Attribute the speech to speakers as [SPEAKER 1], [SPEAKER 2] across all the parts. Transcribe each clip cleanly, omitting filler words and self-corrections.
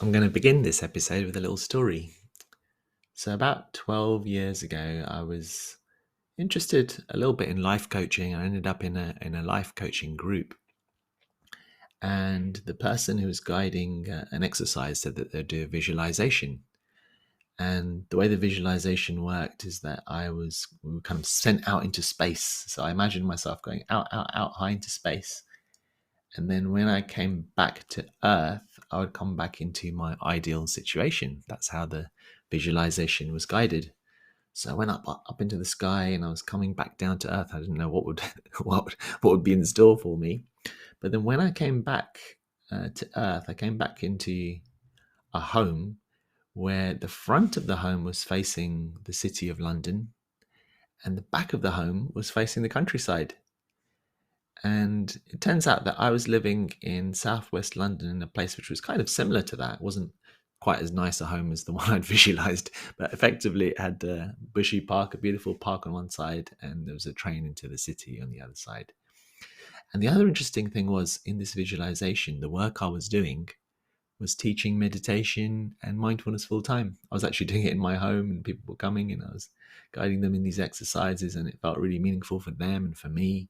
[SPEAKER 1] I'm going to begin this episode with a little story. So, about 12 years ago, I was interested a little bit in life coaching. I ended up in a life coaching group. And the person who was guiding an exercise said that they'd do a visualization. And the way the visualization worked is that we were kind of sent out into space. So I imagined myself going out high into space. And then when I came back to Earth, I would come back into my ideal situation. That's how the visualization was guided. So I went up into the sky, and I was coming back down to Earth. I didn't know what would what would be in store for me. But then when I came back to Earth, I came back into a home where the front of the home was facing the city of London, and the back of the home was facing the countryside. And it turns out that I was living in southwest London in a place which was kind of similar to that. It wasn't quite as nice a home as the one I'd visualized, but effectively it had a bushy park, a beautiful park on one side, and there was a train into the city on the other side. And the other interesting thing was, in this visualization, the work I was doing was teaching meditation and mindfulness full time. I was actually doing it in my home, and people were coming, and I was guiding them in these exercises, and it felt really meaningful for them and for me.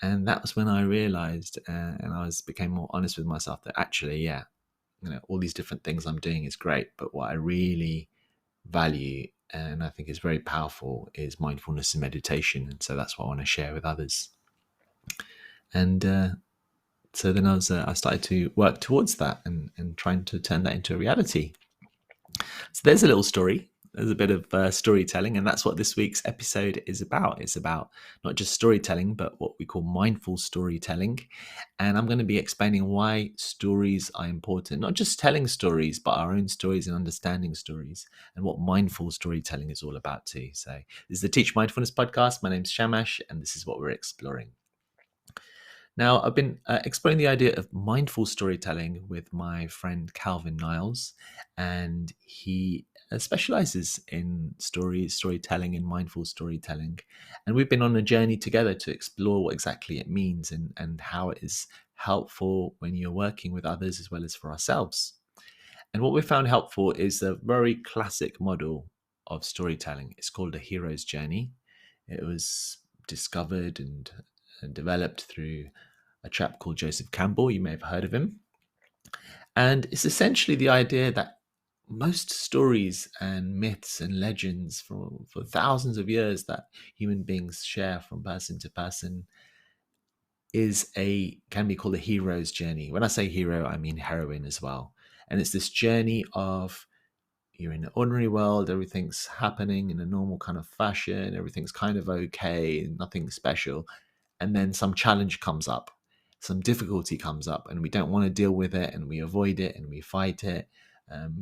[SPEAKER 1] And that was when I realized, and became more honest with myself, that actually, yeah, all these different things I'm doing is great, but what I really value and I think is very powerful is mindfulness and meditation. And so that's what I want to share with others. And so then I started to work towards that and trying to turn that into a reality. So there's a little story. There's a bit of storytelling, and that's what this week's episode is about. It's about not just storytelling, but what we call mindful storytelling. And I'm going to be explaining why stories are important, not just telling stories, but our own stories and understanding stories, and what mindful storytelling is all about too. So this is the Teach Mindfulness podcast. My name's Shamash, and this is what we're exploring. Now, I've been exploring the idea of mindful storytelling with my friend Calvin Niles, and he specializes in storytelling and mindful storytelling. And we've been on a journey together to explore what exactly it means and how it is helpful when you're working with others as well as for ourselves. And what we found helpful is a very classic model of storytelling. It's called a hero's journey. It was discovered and developed through a chap called Joseph Campbell. You may have heard of him. And it's essentially the idea that most stories and myths and legends for thousands of years that human beings share from person to person can be called a hero's journey. When I say hero, I mean heroine as well. And it's this journey of, you're in an ordinary world, everything's happening in a normal kind of fashion, everything's kind of okay, nothing special. And then some challenge comes up, some difficulty comes up, and we don't want to deal with it, and we avoid it, and we fight it.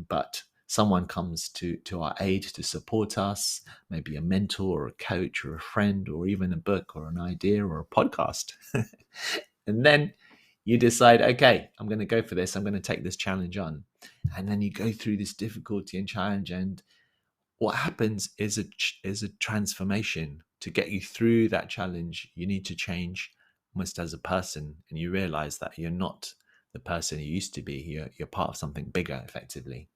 [SPEAKER 1] But someone comes to our aid to support us, maybe a mentor or a coach or a friend or even a book or an idea or a podcast. And then you decide, okay, I'm going to go for this. I'm going to take this challenge on. And then you go through this difficulty and challenge, and what happens is a transformation. To get you through that challenge, you need to change almost as a person, and you realize that you're not the person you used to be. You're part of something bigger, effectively.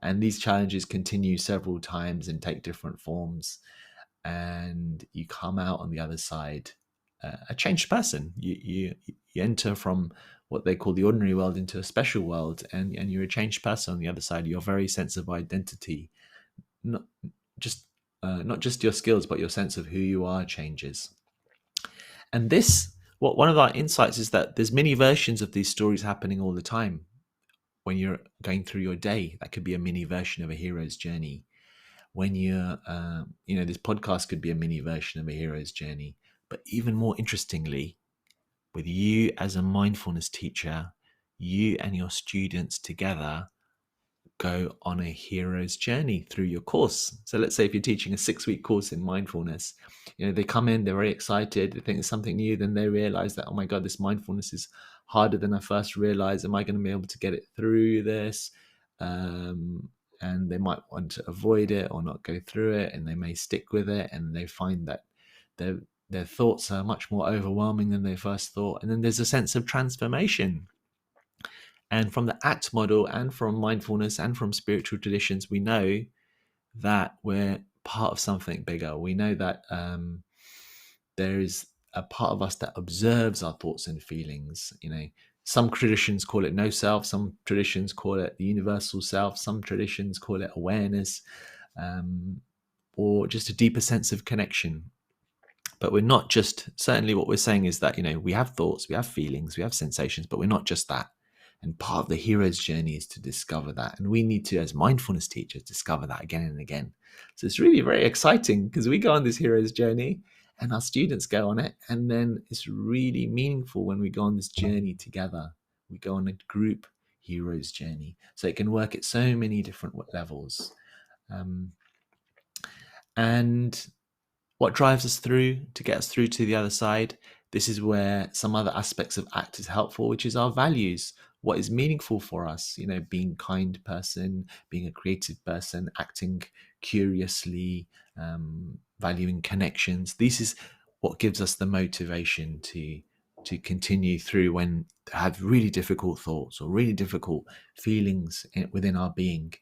[SPEAKER 1] And these challenges continue several times and take different forms, and you come out on the other side a changed person. You enter from what they call the ordinary world into a special world, and you're a changed person on the other side. Your very sense of identity, not just your skills, but your sense of who you are changes. And one of our insights is that there's many versions of these stories happening all the time. When you're going through your day, that could be a mini version of a hero's journey. When you're, this podcast could be a mini version of a hero's journey. But even more interestingly, with you as a mindfulness teacher, you and your students together go on a hero's journey through your course. So let's say if you're teaching a 6-week course in mindfulness, they come in, they're very excited, they think it's something new, then they realize that, oh my God, this mindfulness is harder than I first realized. Am I going to be able to get it through this? And they might want to avoid it or not go through it, and they may stick with it, and they find that their thoughts are much more overwhelming than they first thought. And then there's a sense of transformation. And from the ACT model and from mindfulness and from spiritual traditions, we know that we're part of something bigger. We know that there is a part of us that observes our thoughts and feelings. Some traditions call it no self, some traditions call it the universal self, some traditions call it awareness, or just a deeper sense of connection. But we're not just, certainly what we're saying is that, we have thoughts, we have feelings, we have sensations, but we're not just that. And part of the hero's journey is to discover that. And we need to, as mindfulness teachers, discover that again and again. So it's really very exciting because we go on this hero's journey and our students go on it. And then it's really meaningful when we go on this journey together. We go on a group hero's journey. So it can work at so many different levels. And what drives us through to get us through to the other side? This is where some other aspects of ACT is helpful, which is our values. What is meaningful for us? Being a kind person, being a creative person, acting curiously, valuing connections. This is what gives us the motivation to continue through when have really difficult thoughts or really difficult feelings within our being.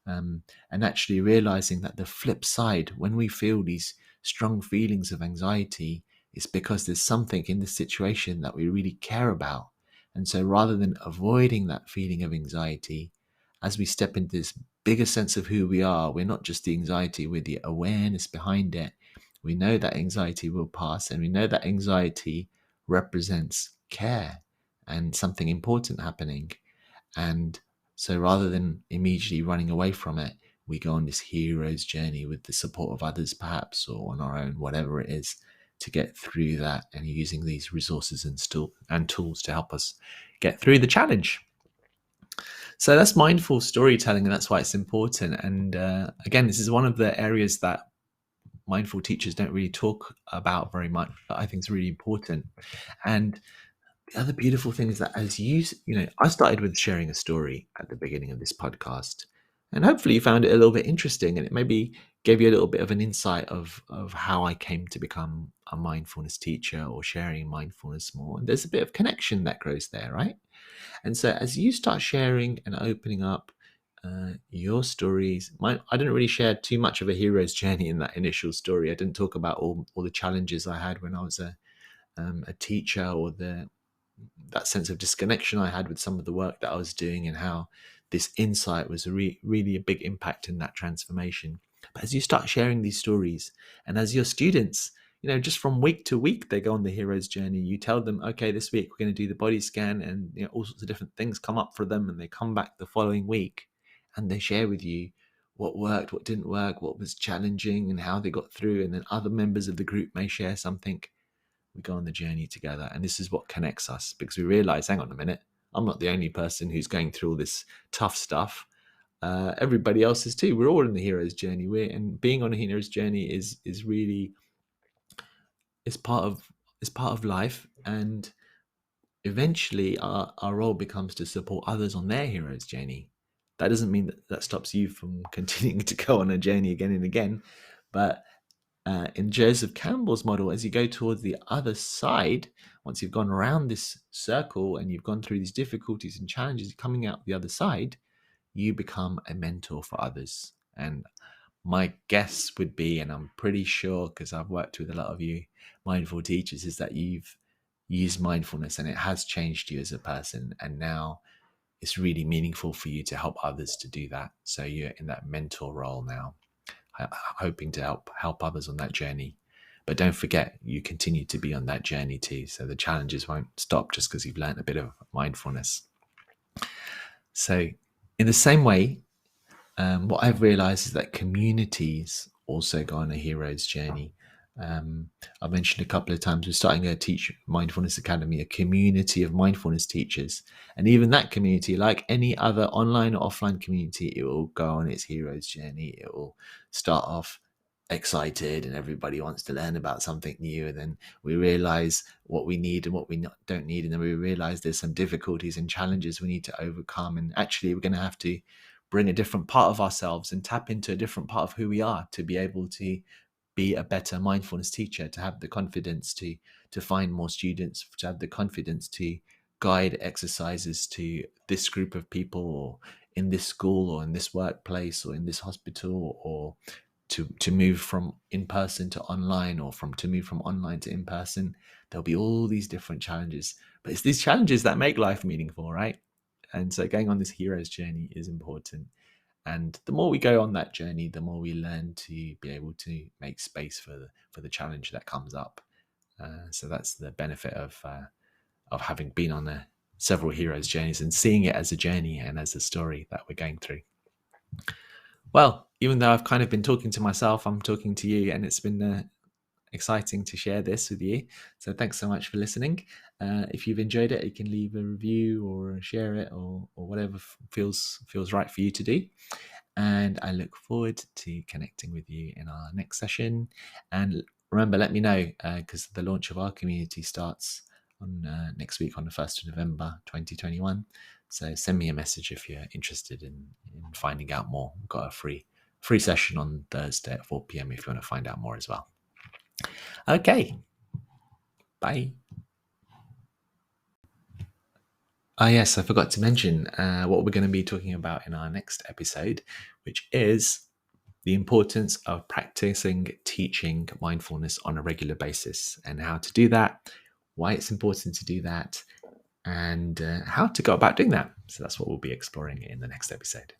[SPEAKER 1] And actually realizing that the flip side, when we feel these strong feelings of anxiety, is because there's something in the situation that we really care about. And so rather than avoiding that feeling of anxiety, as we step into this bigger sense of who we are, we're not just the anxiety, we're the awareness behind it. We know that anxiety will pass, and we know that anxiety represents care and something important happening. And so rather than immediately running away from it, we go on this hero's journey with the support of others, perhaps, or on our own, whatever it is, to get through that, and using these resources and tools to help us get through the challenge. So that's mindful storytelling, and that's why it's important. And again, this is one of the areas that mindful teachers don't really talk about very much, but I think is really important. And the other beautiful thing is that I started with sharing a story at the beginning of this podcast, and hopefully you found it a little bit interesting, and it maybe gave you a little bit of an insight of how I came to become a mindfulness teacher or sharing mindfulness more. And there's a bit of connection that grows there, right? And so as you start sharing and opening up your stories, I didn't really share too much of a hero's journey in that initial story. I didn't talk about all the challenges I had when I was a teacher, or that sense of disconnection I had with some of the work that I was doing, and how this insight was really a big impact in that transformation. But as you start sharing these stories, and as your students, just from week to week, they go on the hero's journey. You tell them, okay, this week we're going to do the body scan, and all sorts of different things come up for them, and they come back the following week and they share with you what worked, what didn't work, what was challenging, and how they got through. And then other members of the group may share something. We go on the journey together, and this is what connects us, because we realize, hang on a minute, I'm not the only person who's going through all this tough stuff. Everybody else is too. We're all in the hero's journey. And being on a hero's journey is really is part of life. And eventually our role becomes to support others on their hero's journey. That doesn't mean that stops you from continuing to go on a journey again and again, but in Joseph Campbell's model, as you go towards the other side, once you've gone around this circle and you've gone through these difficulties and challenges, coming out the other side, you become a mentor for others. And my guess would be, and I'm pretty sure because I've worked with a lot of you mindful teachers, is that you've used mindfulness and it has changed you as a person. And now it's really meaningful for you to help others to do that. So you're in that mentor role now, hoping to help others on that journey. But don't forget, you continue to be on that journey too. So the challenges won't stop just because you've learned a bit of mindfulness. So in the same way, what I've realized is that communities also go on a hero's journey. I've mentioned a couple of times we're starting a Teach Mindfulness Academy, a community of mindfulness teachers. And even that community, like any other online or offline community, it will go on its hero's journey. It will start off excited and everybody wants to learn about something new, and then we realize what we need and what we don't need, and then we realize there's some difficulties and challenges we need to overcome, and actually we're going to have to bring a different part of ourselves and tap into a different part of who we are to be able to be a better mindfulness teacher, to have the confidence to find more students, to have the confidence to guide exercises to this group of people, or in this school, or in this workplace, or in this hospital, or to move from in person to online, or to move from online to in person. There'll be all these different challenges, but it's these challenges that make life meaningful, right? And so going on this hero's journey is important. And the more we go on that journey, the more we learn to be able to make space for the challenge that comes up. So that's the benefit of having been on several heroes' journeys and seeing it as a journey and as a story that we're going through. Well, even though I've kind of been talking to myself, I'm talking to you, and it's been exciting to share this with you. So thanks so much for listening. If you've enjoyed it, you can leave a review or share it, or whatever feels right for you to do. And I look forward to connecting with you in our next session. And remember, let me know, because the launch of our community starts on next week on the 1st of November 2021. So send me a message if you're interested in finding out more. We've got a free session on Thursday at 4 p.m. if you want to find out more as well. Okay, bye. Yes, I forgot to mention what we're going to be talking about in our next episode, which is the importance of practicing teaching mindfulness on a regular basis, and how to do that, why it's important to do that, and how to go about doing that. So that's what we'll be exploring in the next episode.